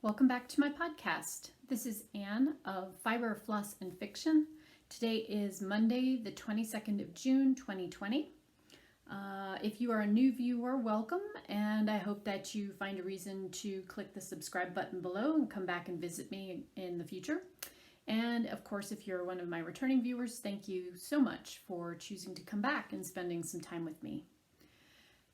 Welcome back to my podcast. This is Anne of Fiber, Floss, and Fiction. Today is Monday, the 22nd of June, 2020. If you are a new viewer, welcome, and I hope that you find a reason to click the subscribe button below and come back and visit me in the future. And of course, if you're one of my returning viewers, thank you so much for choosing to come back and spending some time with me.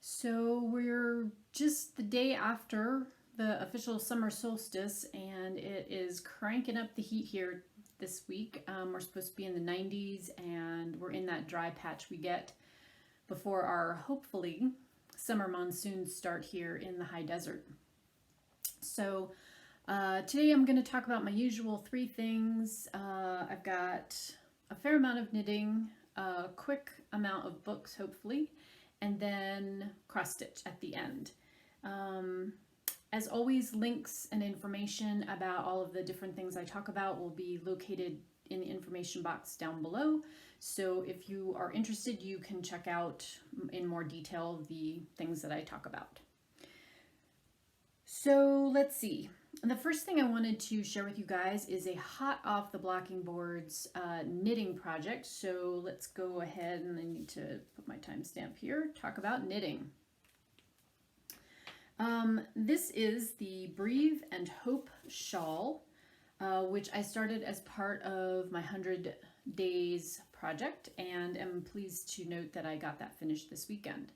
So we're just the day after the official summer solstice, and it is cranking up the heat here this week. We're supposed to be in the 90s, and we're in that dry patch we get before our hopefully summer monsoons start here in the high desert. So today I'm going to talk about my usual three things. I've got a fair amount of knitting, a quick amount of books hopefully, and then cross stitch at the end. As always, links and information about all of the different things I talk about will be located in the information box down below. So if you are interested, you can check out in more detail the things that I talk about. So let's see. The first thing I wanted to share with you guys is a hot off the blocking boards knitting project. So let's go ahead, and I need to put my timestamp here, talk about knitting. This is the Breathe and Hope shawl, which I started as part of my 100 days project, and am pleased to note that I got that finished this weekend.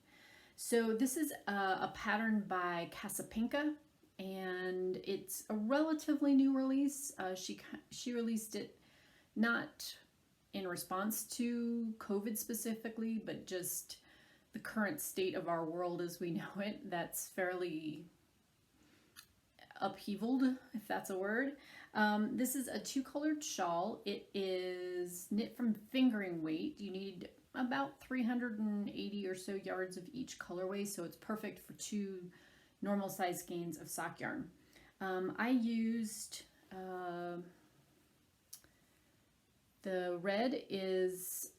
So this is a pattern by Casapinka, and it's a relatively new release. She released it not in response to COVID specifically, but just the current state of our world as we know it, that's fairly upheavaled, if that's a word. This is a two-colored shawl. It is knit from fingering weight. You need about 380 or so yards of each colorway, so it's perfect for two normal size skeins of sock yarn. I used the red is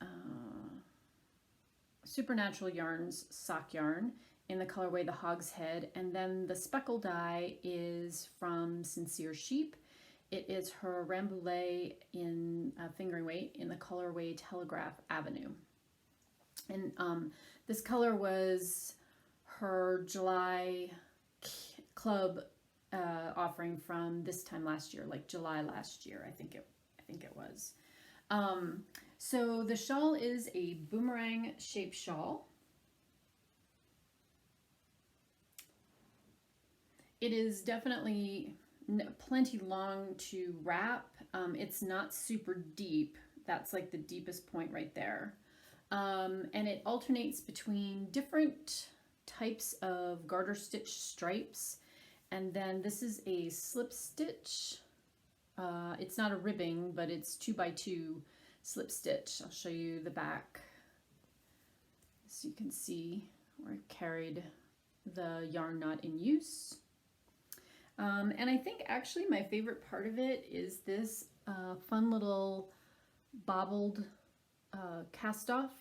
Supernatural Yarns sock yarn in the colorway The Hog's Head, and then the speckle dye is from Sincere Sheep. It is her Rambouillet in fingering weight in the colorway Telegraph Avenue. And this color was her July club offering from this time last year, like July last year, I think it was. So the shawl is a boomerang shaped shawl. It is definitely plenty long to wrap. It's not super deep. That's like the deepest point right there. And it alternates between different types of garter stitch stripes. And then this is a slip stitch. It's not a ribbing, but it's 2x2 slip stitch. I'll show you the back so you can see where I carried the yarn not in use. And I think actually my favorite part of it is this fun little bobbled cast off.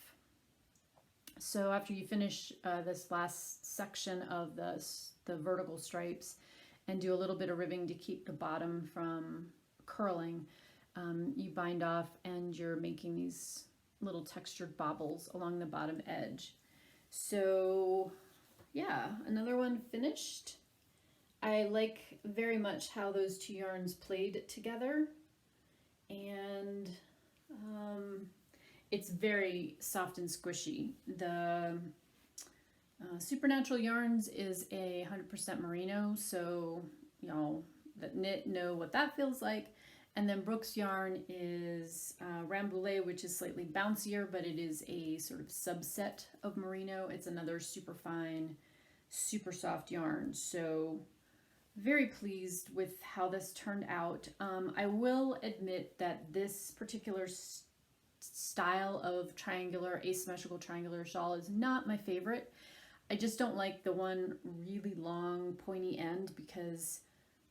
So after you finish this last section of the vertical stripes and do a little bit of ribbing to keep the bottom from curling, you bind off and you're making these little textured bobbles along the bottom edge. So yeah, another one finished. I like very much how those two yarns played together, and it's very soft and squishy. The Supernatural Yarns is a 100% merino, so y'all that knit know what that feels like. And then Brooks yarn is Rambouillet, which is slightly bouncier, but it is a sort of subset of merino. It's another super fine, super soft yarn. So very pleased with how this turned out. I will admit that this particular style of triangular, asymmetrical triangular shawl is not my favorite. I just don't like the one really long pointy end because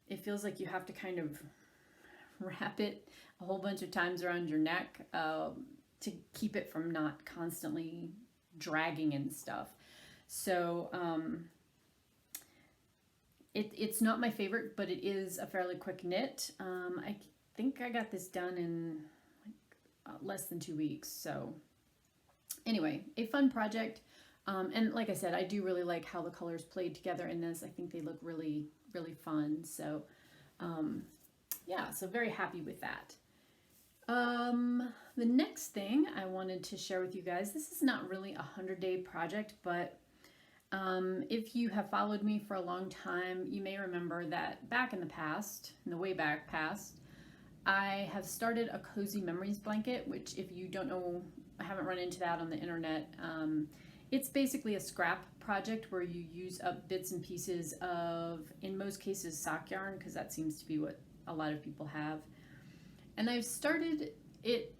it feels like you have to kind of wrap it a whole bunch of times around your neck to keep it from not constantly dragging and stuff. So It's not my favorite, but it is a fairly quick knit. I think I got this done in less than 2 weeks. So anyway, a fun project. And like I said, I do really like how the colors played together in this. I think they look really, really fun. So yeah, so very happy with that. The next thing I wanted to share with you guys, this is not really a 100-day project, but if you have followed me for a long time, you may remember that back in the past, in the way back past, I have started a Cozy Memories blanket, which if you don't know, I haven't run into that on the internet. It's basically a scrap project where you use up bits and pieces of, in most cases, sock yarn, because that seems to be what a lot of people have. And I've started it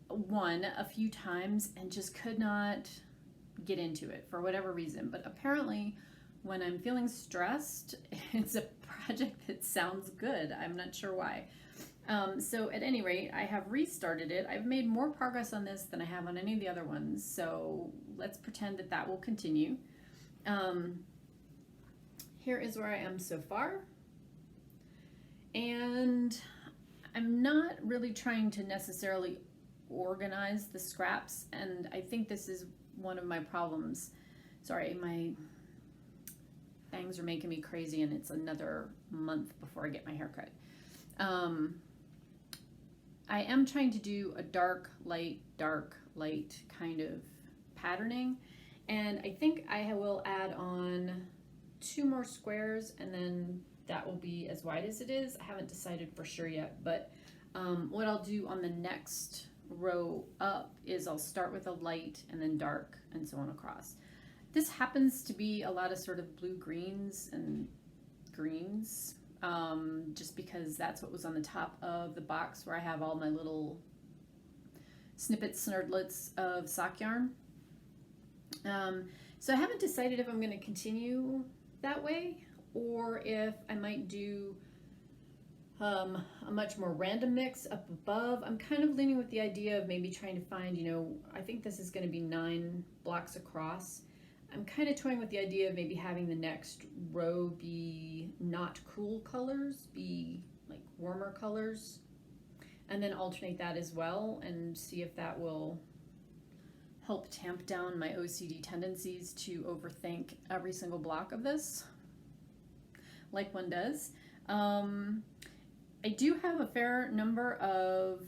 a few times and just could not get into it for whatever reason. But apparently when I'm feeling stressed, it's a project that sounds good. I'm not sure why. So at any rate, I have restarted it. I've made more progress on this than I have on any of the other ones. So let's pretend that that will continue. Here is where I am so far. And I'm not really trying to necessarily organize the scraps, and I think this is one of my problems. Sorry, my bangs are making me crazy, and it's another month before I get my hair cut. I am trying to do a dark, light kind of patterning, and I think I will add on 2 more squares, and then that will be as wide as it is. I haven't decided for sure yet, but what I'll do on the next row up is I'll start with a light and then dark and so on across. This happens to be a lot of sort of blue greens and greens, just because that's what was on the top of the box where I have all my little snippets, snurdlets of sock yarn. So I haven't decided if I'm going to continue that way, or if I might do a much more random mix up above. I'm kind of leaning with the idea of maybe trying to find, I think this is going to be 9 blocks across. I'm kind of toying with the idea of maybe having the next row be not cool colors, be like warmer colors, and then alternate that as well and see if that will help tamp down my OCD tendencies to overthink every single block of this, like one does. I do have a fair number of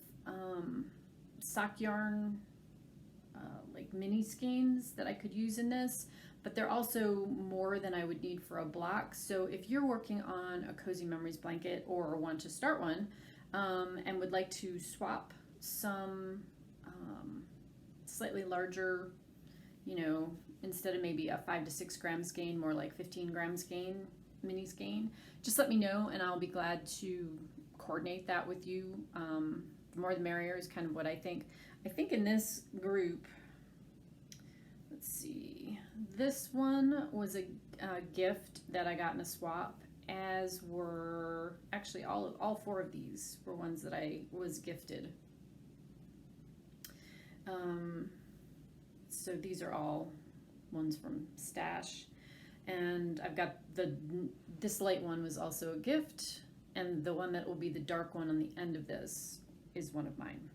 sock yarn like mini skeins that I could use in this, but they're also more than I would need for a block. So if you're working on a Cozy Memories blanket or want to start one and would like to swap some slightly larger, instead of maybe a 5 to 6 gram skein, more like 15 gram skein, mini skein, just let me know and I'll be glad to coordinate that with you. The more the merrier is kind of what I think. I think in this group, let's see, this one was a gift that I got in a swap, as were actually all 4 of these were ones that I was gifted. So these are all ones from Stash, and I've got this light one was also a gift, and the one that will be the dark one on the end of this is one of mine.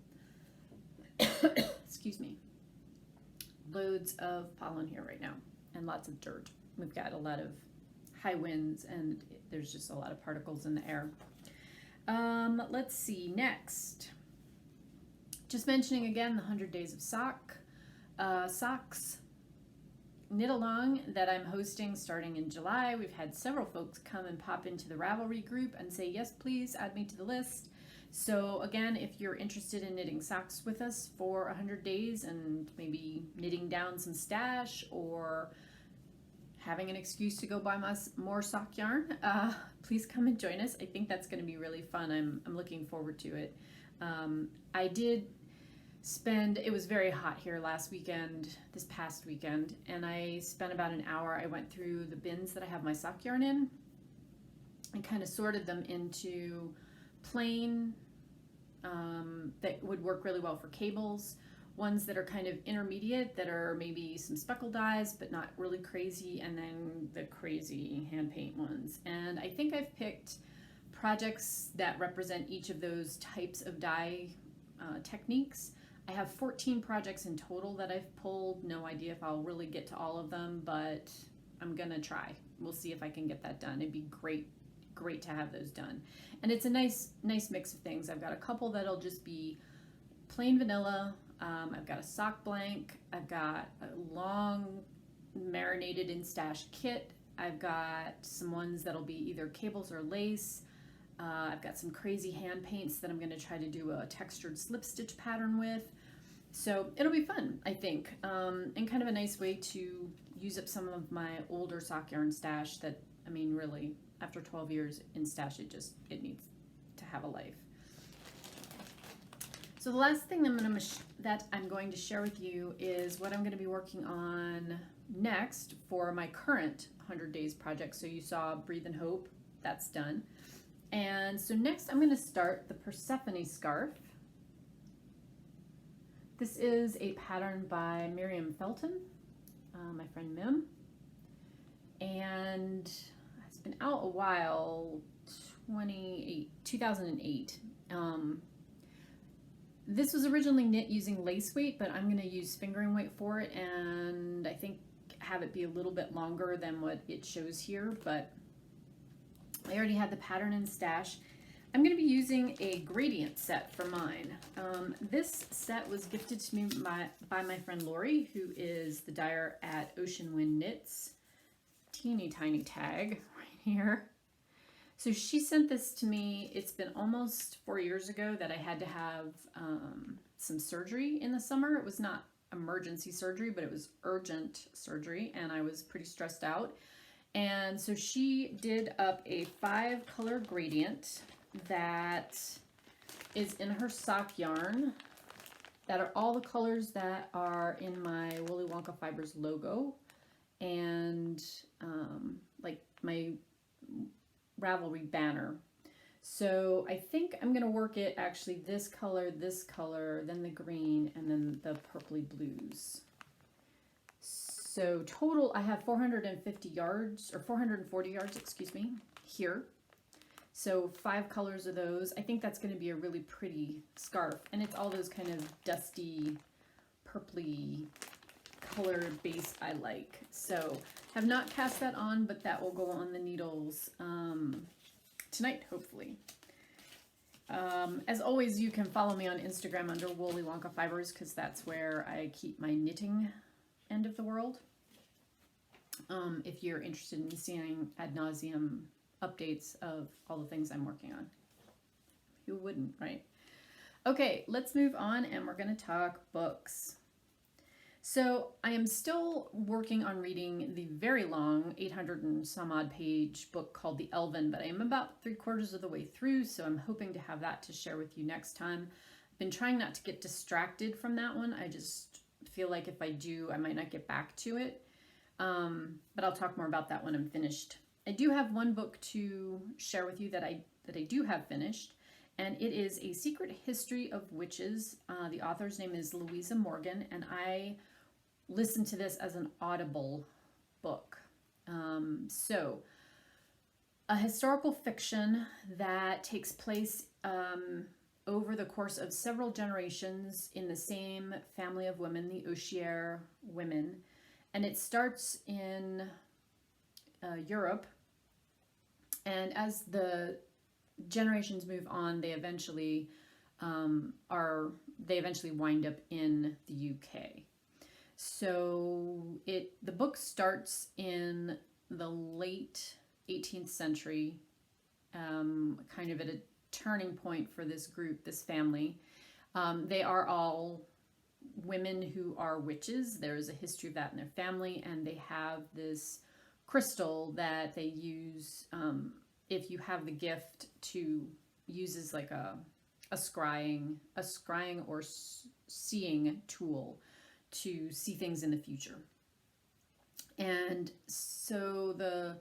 Excuse me. Loads of pollen here right now and lots of dirt. We've got a lot of high winds and there's just a lot of particles in the air. Let's see, next. Just mentioning again the 100 Days of Socks knit along that I'm hosting starting in July. We've had several folks come and pop into the Ravelry group and say, yes, please add me to the list. So again, if you're interested in knitting socks with us for 100 days and maybe knitting down some stash or having an excuse to go buy more sock yarn, please come and join us. I think that's going to be really fun. I'm looking forward to it. I did spend, it was very hot here this past weekend, and I spent about an hour. I went through the bins that I have my sock yarn in and kind of sorted them into plain that would work really well for cables, ones that are kind of intermediate, that are maybe some speckle dyes, but not really crazy, and then the crazy hand paint ones. And I think I've picked projects that represent each of those types of dye techniques. I have 14 projects in total that I've pulled. No idea if I'll really get to all of them, but I'm gonna try. We'll see if I can get that done. It'd be great to have those done. And it's a nice mix of things. I've got a couple that'll just be plain vanilla. I've got a sock blank. I've got a long marinated in stash kit. I've got some ones that'll be either cables or lace. I've got some crazy hand paints that I'm going to try to do a textured slip stitch pattern with. So it'll be fun, I think, and kind of a nice way to use up some of my older sock yarn stash that, I mean, really, after 12 years in stash, it needs to have a life. So the last thing that I'm going to share with you is what I'm going to be working on next for my current 100 Days project. So you saw Breathe and Hope, that's done. And so next I'm going to start the Persephone scarf. This is a pattern by Miriam Felton, my friend Mim. And it's been out a while, 2008. This was originally knit using lace weight, but I'm going to use fingering weight for it, and I think have it be a little bit longer than what it shows here, but I already had the pattern in stash. I'm going to be using a gradient set for mine. This set was gifted to me by my friend Lori, who is the dyer at Ocean Wind Knits. Teeny tiny tag right here. So she sent this to me. It's been almost 4 years ago that I had to have some surgery in the summer. It was not emergency surgery, but it was urgent surgery, and I was pretty stressed out. And so she did up a 5-color gradient that is in her sock yarn, that are all the colors that are in my Woolly Wonka Fibers logo, and like my Ravelry banner. So I think I'm going to work it actually this color, then the green, and then the purpley blues. So total I have 450 yards, or 440 yards, excuse me, here. So 5 colors of those. I think that's going to be a really pretty scarf, and it's all those kind of dusty, purpley color base I like. So have not cast that on, but that will go on the needles tonight, hopefully. As always, you can follow me on Instagram under Woolly Wonka Fibers, because that's where I keep my knitting end of the world. If you're interested in seeing ad nauseum updates of all the things I'm working on. Who wouldn't, right? Okay, let's move on, and we're going to talk books. So I am still working on reading the very long 800 and some odd page book called The Elven, but I am about 3/4 of the way through, so I'm hoping to have that to share with you next time. I've been trying not to get distracted from that one. I just feel like if I do, I might not get back to it. But I'll talk more about that when I'm finished. I do have one book to share with you that I do have finished, and it is A Secret History of Witches. The author's name is Louisa Morgan, and I listened to this as an Audible book. So a historical fiction that takes place over the course of several generations in the same family of women, the Oshier women, and it starts in Europe, and as the generations move on, they eventually wind up in the UK. So the book starts in the late 18th century, kind of at a turning point for this group, this family. They are all women who are witches. There's a history of that in their family, and they have this crystal that they use if you have the gift to use as like a scrying or seeing tool to see things in the future. And so the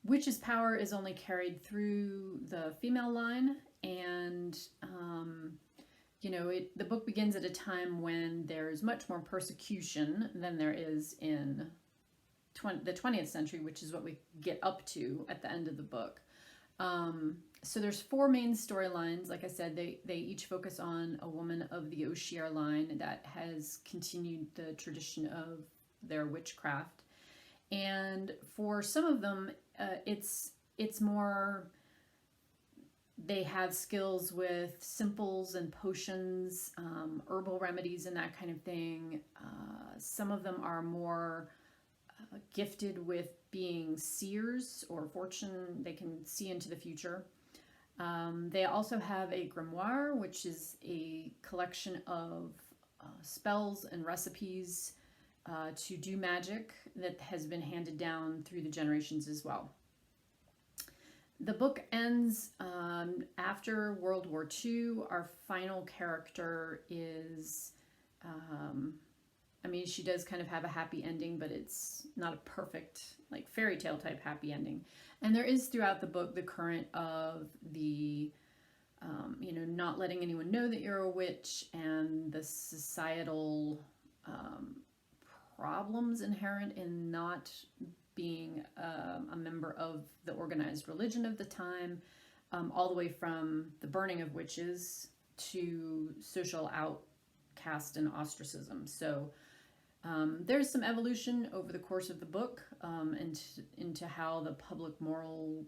witch's power is only carried through the female line, and the book begins at a time when there's much more persecution than there is in the 20th century, which is what we get up to at the end of the book. So there's 4 main storylines. Like I said, they each focus on a woman of the O'Shear line that has continued the tradition of their witchcraft. And for some of them, it's more, they have skills with simples and potions, herbal remedies and that kind of thing. Some of them are more gifted with being seers or fortune. They can see into the future. They also have a grimoire, which is a collection of spells and recipes to do magic that has been handed down through the generations as well. The book ends after World War II. Our final character is, she does kind of have a happy ending, but it's not a perfect, like, fairy tale type happy ending. And there is throughout the book the current of the, not letting anyone know that you're a witch, and the societal problems inherent in not being a member of the organized religion of the time, all the way from the burning of witches to social outcast and ostracism. So there's some evolution over the course of the book into how the public moral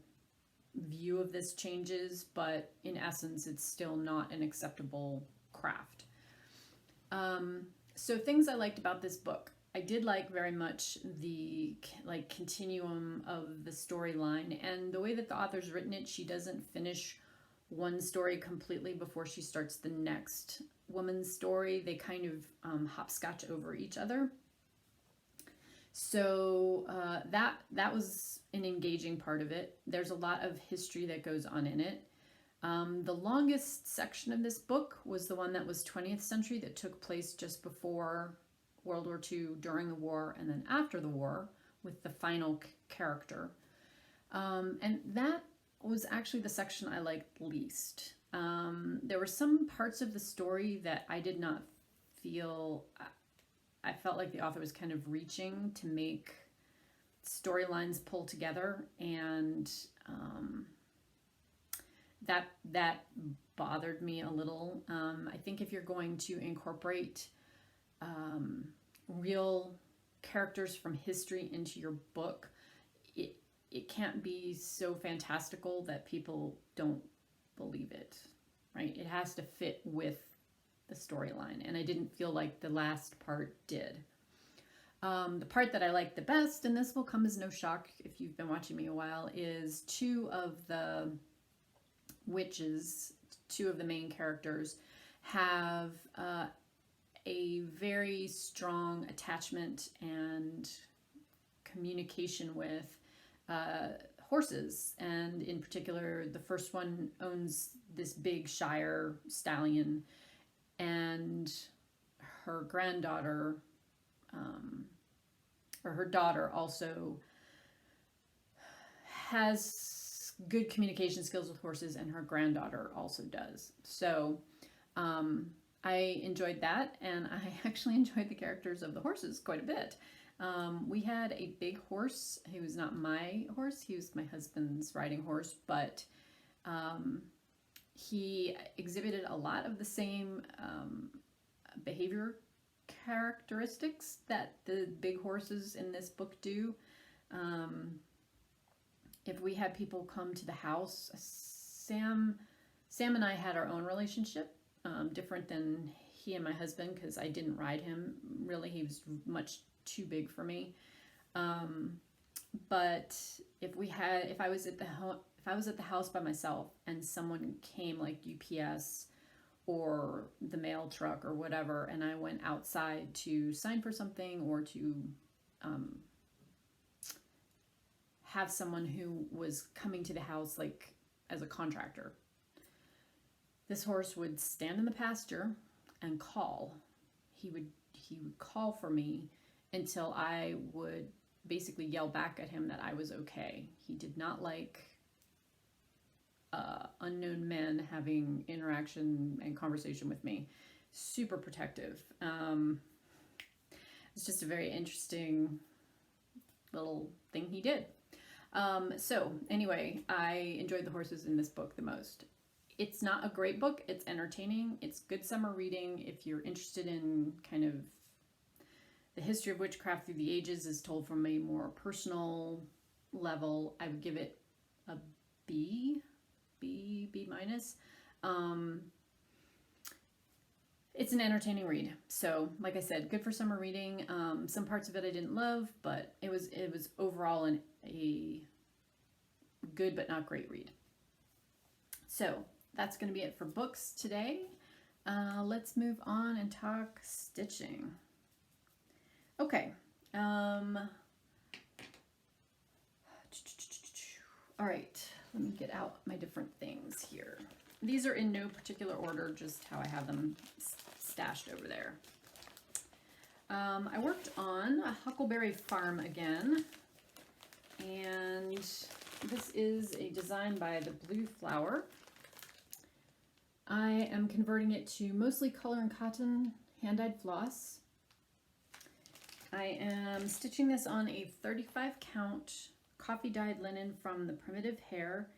view of this changes, but in essence, it's still not an acceptable craft. So things I liked about this book. I did like very much the continuum of the storyline, and the way that the author's written it. She doesn't finish one story completely before she starts the next woman's story. They kind of hopscotch over each other. So that was an engaging part of it. There's a lot of history that goes on in it. The longest section of this book was the one that was 20th century, that took place just before World War II, during the war, and then after the war, with the final character. And that was actually the section I liked least. There were some parts of the story that I did not feel, I felt like the author was kind of reaching to make storylines pull together, and that bothered me a little. I think if you're going to incorporate real characters from history into your book, it can't be so fantastical that people don't believe it, right? It has to fit with the storyline, and I didn't feel like the last part did. The part that I liked the best, and this will come as no shock if you've been watching me a while, is 2 of the witches, 2 of the main characters, have a very strong attachment and communication with horses. And in particular, the first one owns this big Shire stallion, and her granddaughter, or her daughter, also has good communication skills with horses, and her granddaughter also does. So I enjoyed that, and I actually enjoyed the characters of the horses quite a bit. We had a big horse. He was not my horse. He was my husband's riding horse, but he exhibited a lot of the same behavior characteristics that the big horses in this book do. If we had people come to the house, Sam and I had our own relationship, different than he and my husband, because I didn't ride him. Really, he was much too big for me. But if I was at the house by myself and someone came, like UPS or the mail truck or whatever, and I went outside to sign for something or to have someone who was coming to the house, like as a contractor, this horse would stand in the pasture and call. He would call for me until I would basically yell back at him that I was okay. He did not like unknown men having interaction and conversation with me. Super protective. It's just a very interesting little thing he did. So anyway, I enjoyed the horses in this book the most. It's not a great book. It's entertaining. It's good summer reading. If you're interested in kind of the history of witchcraft through the ages is told from a more personal level, I would give it a B minus. It's an entertaining read. So, like I said, good for summer reading. Some parts of it I didn't love, but it was overall a good but not great read. So that's going to be it for books today. Let's move on and talk stitching. Okay. All right. Let me get out my different things here. These are in no particular order, just how I have them stashed over there. I worked on a Huckleberry Farm again, and this is a design by the Blue Flower. I am converting it to mostly color and cotton hand-dyed floss. I am stitching this on a 35 count coffee dyed linen from the Primitive Hair,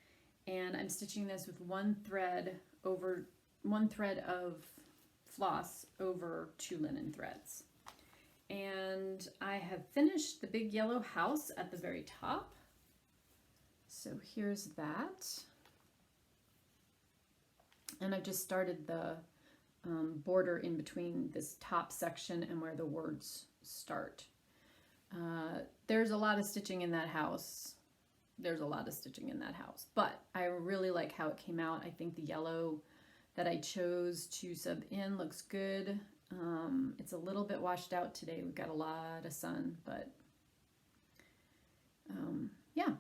and I'm stitching this with one thread of floss over 2 linen threads. And I have finished the big yellow house at the very top. So here's that. And I've just started the border in between this top section and where the words start. There's a lot of stitching in that house. But I really like how it came out. I think the yellow that I chose to sub in looks good. It's a little bit washed out today. We've got a lot of sun, but yeah,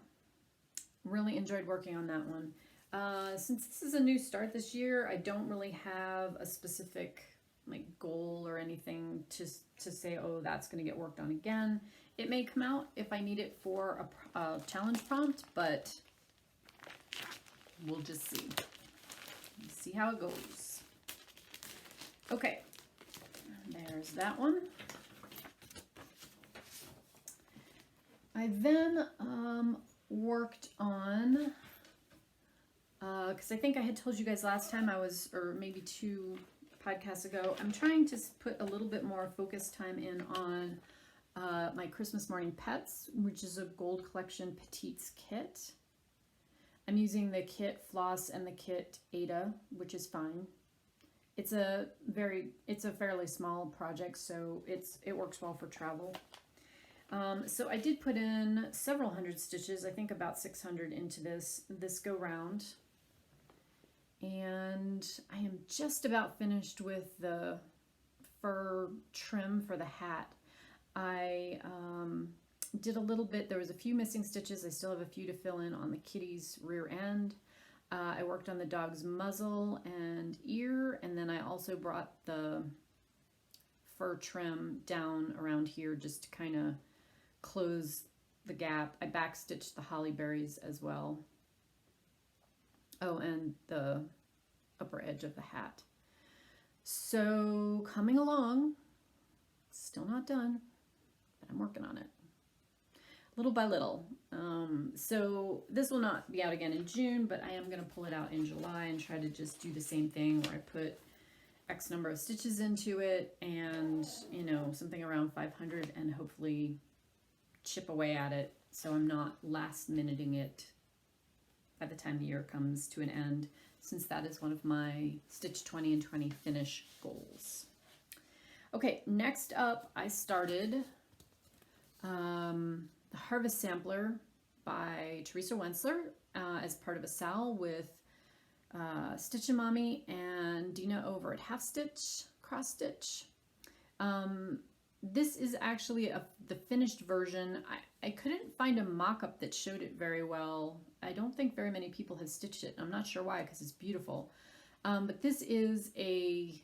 really enjoyed working on that one. Since this is a new start this year, I don't really have a specific like goal or anything to say, oh, that's going to get worked on again. It may come out if I need it for a challenge prompt, but we'll just see. See how it goes. Okay, there's that one. I then worked on, because I think I had told you guys last time or maybe 2 podcasts ago, I'm trying to put a little bit more focus time in on my Christmas Morning Pets, which is a Gold Collection Petites kit. I'm using the kit Floss and the kit Ada, which is fine. It's a fairly small project, so it works well for travel. So I did put in several hundred stitches, I think about 600 into this go round. And I am just about finished with the fur trim for the hat. I did a little bit, there was a few missing stitches. I still have a few to fill in on the kitty's rear end. I worked on the dog's muzzle and ear, and then I also brought the fur trim down around here just to kind of close the gap. I backstitched the holly berries as well. Oh, and the upper edge of the hat. So coming along, still not done, but I'm working on it little by little. So this will not be out again in June, but I am going to pull it out in July and try to just do the same thing where I put X number of stitches into it and, you know, something around 500 and hopefully chip away at it so I'm not last minuting it by the time the year comes to an end, since that is one of my Stitch 20 and 20 finish goals. Okay, next up I started the Harvest Sampler by Teresa Wentzler as part of a SAL with Stitch and Mommy and Dina over at Half Stitch Cross Stitch. This is actually the finished version. I couldn't find a mock-up that showed it very well. I don't think very many people have stitched it. I'm not sure why, because it's beautiful. But this is a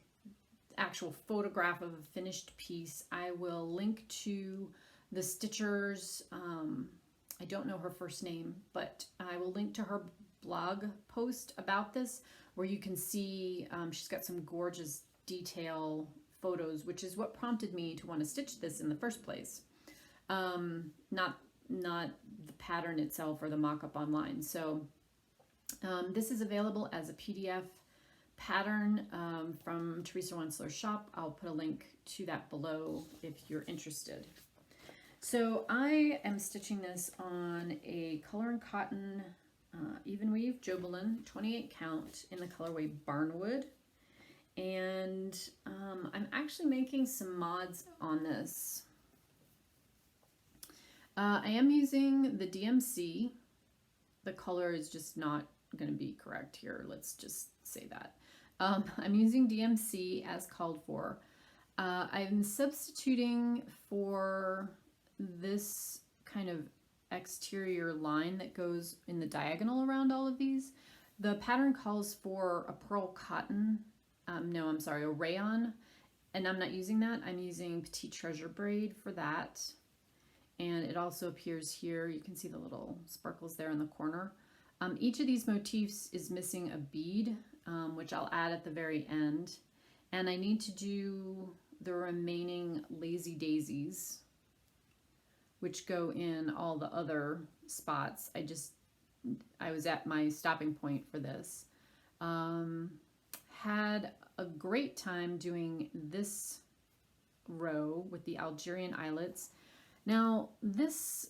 actual photograph of a finished piece. I will link to the stitchers. I don't know her first name, but I will link to her blog post about this where you can see she's got some gorgeous detail photos, which is what prompted me to want to stitch this in the first place. Not the pattern itself or the mock-up online. So this is available as a PDF pattern from Teresa Wensler's shop. I'll put a link to that below if you're interested. So I am stitching this on a Color and Cotton even weave Jobelin 28 count in the colorway Barnwood. And I'm actually making some mods on this. I am using the DMC. The color is just not going to be correct here. Let's just say that. I'm using DMC as called for. I'm substituting for this kind of exterior line that goes in the diagonal around all of these. The pattern calls for a pearl cotton. No, I'm sorry, a rayon. And I'm not using that. I'm using Petite treasure braid for that. And it also appears here. You can see the little sparkles there in the corner. Each of these motifs is missing a bead, which I'll add at the very end. And I need to do the remaining lazy daisies, which go in all the other spots. I was at my stopping point for this. Had a great time doing this row with the Algerian eyelets. Now this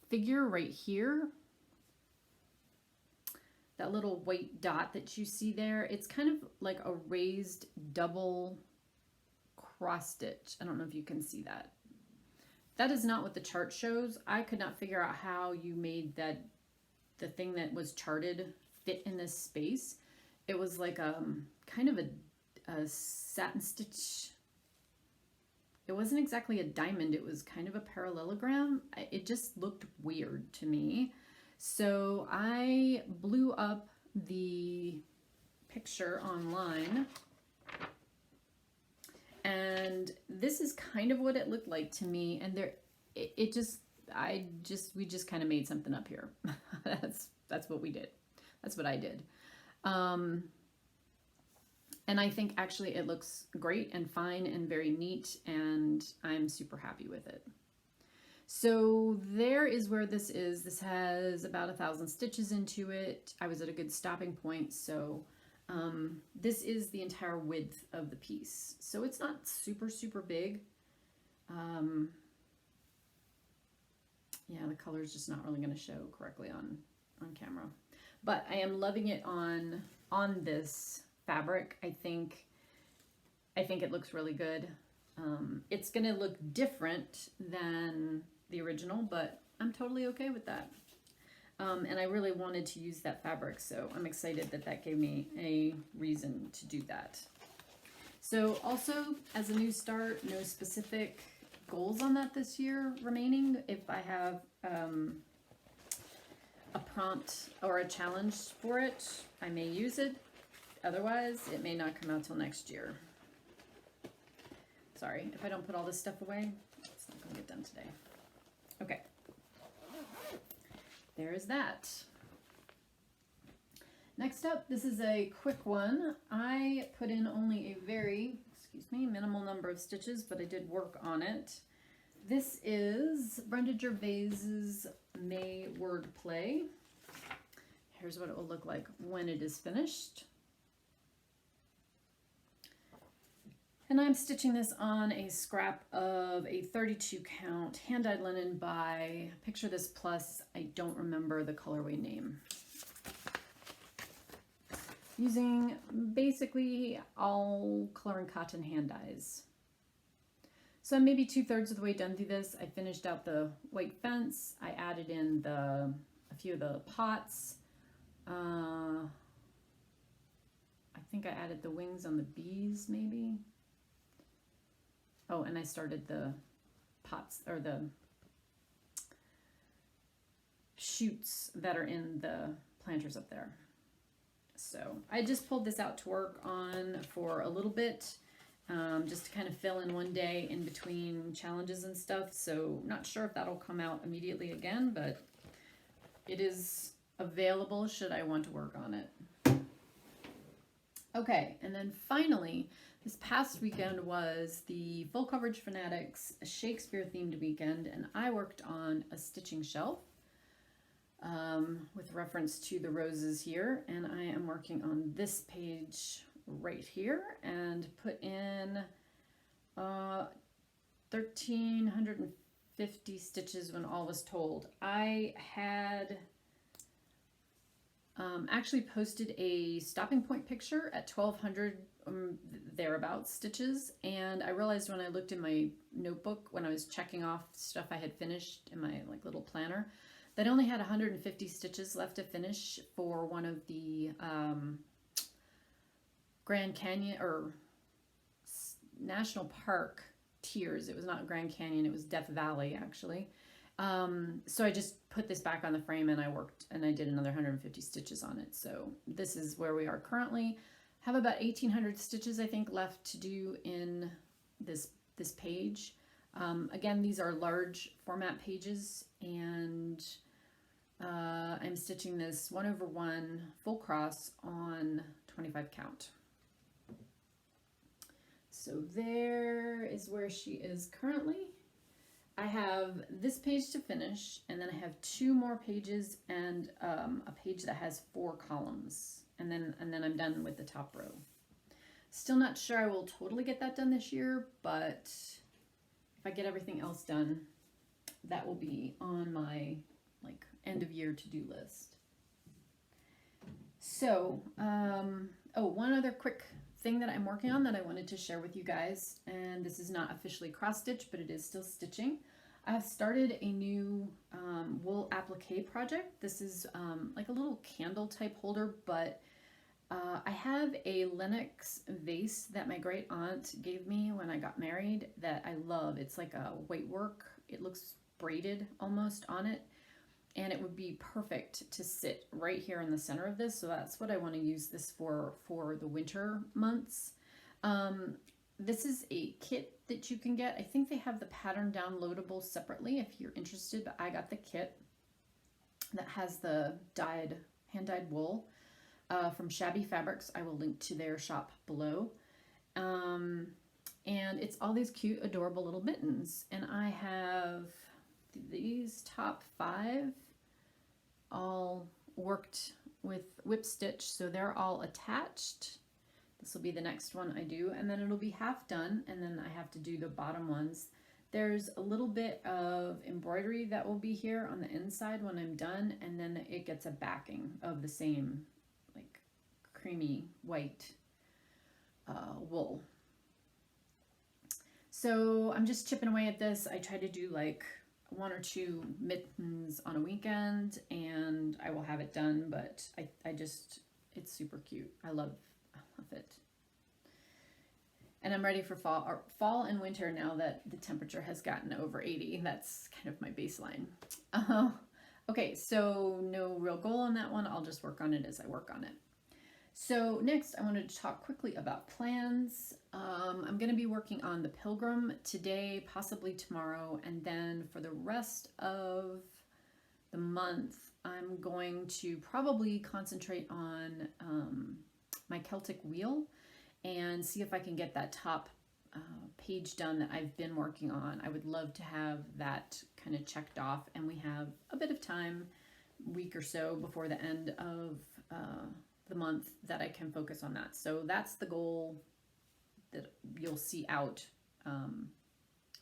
figure right here, that little white dot that you see there, it's kind of like a raised double cross stitch. I don't know if you can see that. That is not what the chart shows. I could not figure out how you made that, the thing that was charted, fit in this space. It was like kind of a satin stitch. It wasn't exactly a diamond. It was kind of a parallelogram. It just looked weird to me. So I blew up the picture online. And this is kind of what it looked like to me. And we just kind of made something up here. That's what we did. That's what I did. And I think actually it looks great and fine and very neat, and I'm super happy with it. So there is where this is. This has about 1,000 stitches into it. I was at a good stopping point, so this is the entire width of the piece. So it's not super, super big. Yeah, the color is just not really going to show correctly on camera. But I am loving it on this fabric. I think it looks really good. It's going to look different than the original, but I'm totally okay with that. And I really wanted to use that fabric, so I'm excited that that gave me a reason to do that. So also, as a new start, no specific goals on that this year remaining. If I have a prompt or a challenge for it, I may use it. Otherwise, it may not come out till next year. Sorry, if I don't put all this stuff away, it's not going to get done today. Okay. There is that. Next up, this is a quick one. I put in only a very, minimal number of stitches, but I did work on it. This is Brenda Gervais's May Wordplay. Here's what it will look like when it is finished. And I'm stitching this on a scrap of a 32 count hand-dyed linen by Picture This Plus. I don't remember the colorway name. Using basically all Color and Cotton hand dyes. So I'm maybe 2/3 of the way done through this. I finished out the white fence. I added in a few of the pots. I think I added the wings on the bees maybe. Oh, and I started the pots, or the shoots that are in the planters up there. So I just pulled this out to work on for a little bit, just to kind of fill in one day in between challenges and stuff. So not sure if that'll come out immediately again, but it is available should I want to work on it. Okay, and then finally, this past weekend was the Full Coverage Fanatics Shakespeare themed weekend, and I worked on a stitching shelf with reference to the roses here, and I am working on this page right here and put in 1,350 stitches when all was told. I had actually posted a stopping point picture at 1,200 thereabouts stitches, and I realized when I looked in my notebook when I was checking off stuff I had finished in my like little planner that I only had 150 stitches left to finish for one of the Grand Canyon or National Park tiers. It was not Grand Canyon, it was Death Valley actually. So I just put this back on the frame and I worked and I did another 150 stitches on it. So this is where we are currently. Have about 1,800 stitches I think left to do in this page. Again, these are large format pages, and I'm stitching this 1/1 full cross on 25 count. So there is where she is currently. I have this page to finish, and then I have 2 more pages and a page that has 4 columns, and then I'm done with the top row. Still not sure I will totally get that done this year, but if I get everything else done, that will be on my like end of year to-do list. So, oh, one other quick thing that I'm working on that I wanted to share with you guys, and this is not officially cross stitch, but it is still stitching. I have started a new wool applique project. This is like a little candle type holder, but I have a Lenox vase that my great aunt gave me when I got married that I love. It's like a white work. It looks braided almost on it, and it would be perfect to sit right here in the center of this. So that's what I want to use this for the winter months. This is a kit that you can get. I think they have the pattern downloadable separately if you're interested, but I got the kit that has the hand-dyed wool from Shabby Fabrics. I will link to their shop below. And it's all these cute, adorable little mittens. And I have these top 5 all worked with whip stitch, so they're all attached. This will be the next one I do, and then it'll be half done, and then I have to do the bottom ones. There's a little bit of embroidery that will be here on the inside when I'm done, and then it gets a backing of the same like creamy white wool. So I'm just chipping away at this. I try to do like 1 or 2 mittens on a weekend, and I will have it done, but I just, it's super cute. I love it. And I'm ready for fall and winter now that the temperature has gotten over 80. That's kind of my baseline. Okay, so no real goal on that one. I'll just work on it as I work on it. So next I wanted to talk quickly about plans. I'm going to be working on the Pilgrim today, possibly tomorrow, and then for the rest of the month I'm going to probably concentrate on my Celtic wheel and see if I can get that top page done that I've been working on. I would love to have that kind of checked off, and we have a bit of time, week or so before the end of the month that I can focus on that. So that's the goal that you'll see out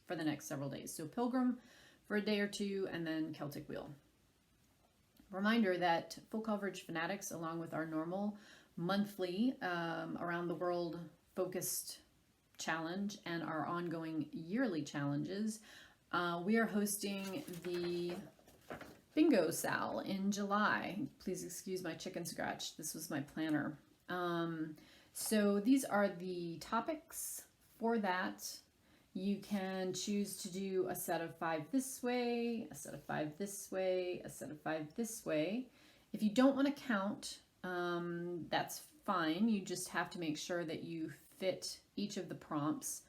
for the next several days. So Pilgrim for a day or 2, and then Celtic wheel. Reminder that Full Coverage Fanatics, along with our normal monthly around the world focused challenge and our ongoing yearly challenges, we are hosting the Bingo Sal in July. Please excuse my chicken scratch. This was my planner. So these are the topics for that. You can choose to do a set of 5 this way, a set of 5 this way, a set of 5 this way. If you don't want to count, that's fine. You just have to make sure that you fit each of the prompts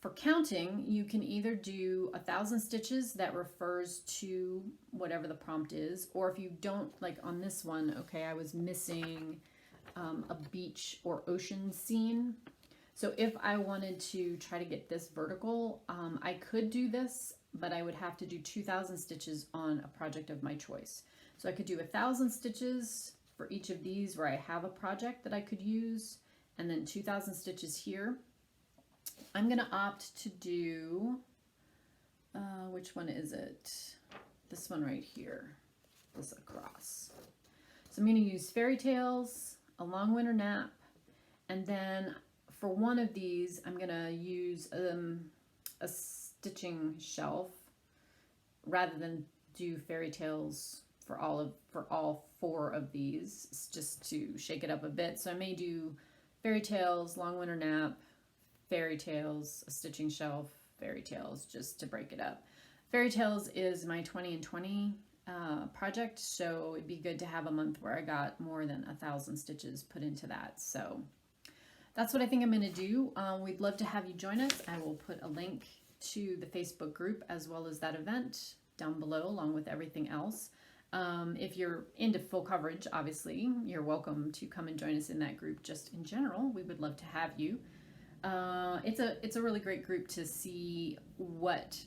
For counting, you can either do 1,000 stitches that refers to whatever the prompt is, or if you don't, like on this one, okay, I was missing a beach or ocean scene. So if I wanted to try to get this vertical, I could do this, but I would have to do 2,000 stitches on a project of my choice. So I could do 1,000 stitches for each of these where I have a project that I could use, and then 2,000 stitches here. I'm going to opt to do, which one is it? This one right here, this across. So I'm going to use fairy tales, a long winter nap, and then for one of these, I'm going to use a stitching shelf rather than do fairy tales for all 4 of these, just to shake it up a bit. So I may do fairy tales, long winter nap, fairy tales, a stitching shelf, fairy tales, just to break it up. Fairy tales is my 20 and 20 project, so it'd be good to have a month where I got more than 1,000 stitches put into that. So that's what I think I'm going to do. We'd love to have you join us. I will put a link to the Facebook group as well as that event down below, along with everything else. If you're into full coverage, obviously, you're welcome to come and join us in that group. Just in general, we would love to have you. It's a really great group to see what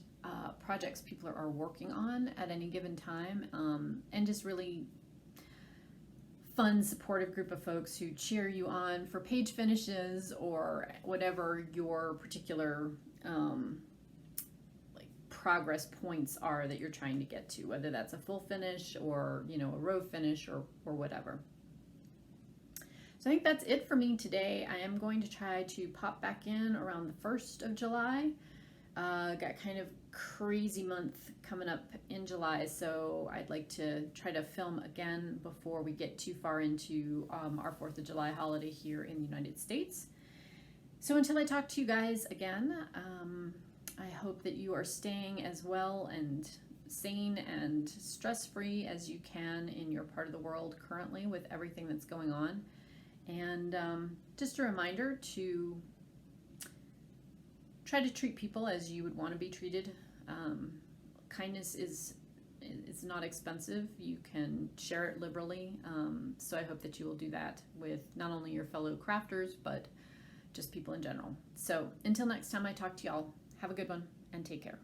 projects people are working on at any given time, and just really fun, supportive group of folks who cheer you on for page finishes or whatever your particular like progress points are that you're trying to get to, whether that's a full finish or, you know, a row finish or whatever. So I think that's it for me today. I am going to try to pop back in around the 1st of July. Got kind of crazy month coming up in July, so I'd like to try to film again before we get too far into our 4th of July holiday here in the United States. So until I talk to you guys again, I hope that you are staying as well and sane and stress-free as you can in your part of the world currently with everything that's going on. And just a reminder to try to treat people as you would want to be treated. Kindness is not expensive. You can share it liberally. So I hope that you will do that with not only your fellow crafters, but just people in general. So until next time I talk to y'all, have a good one and take care.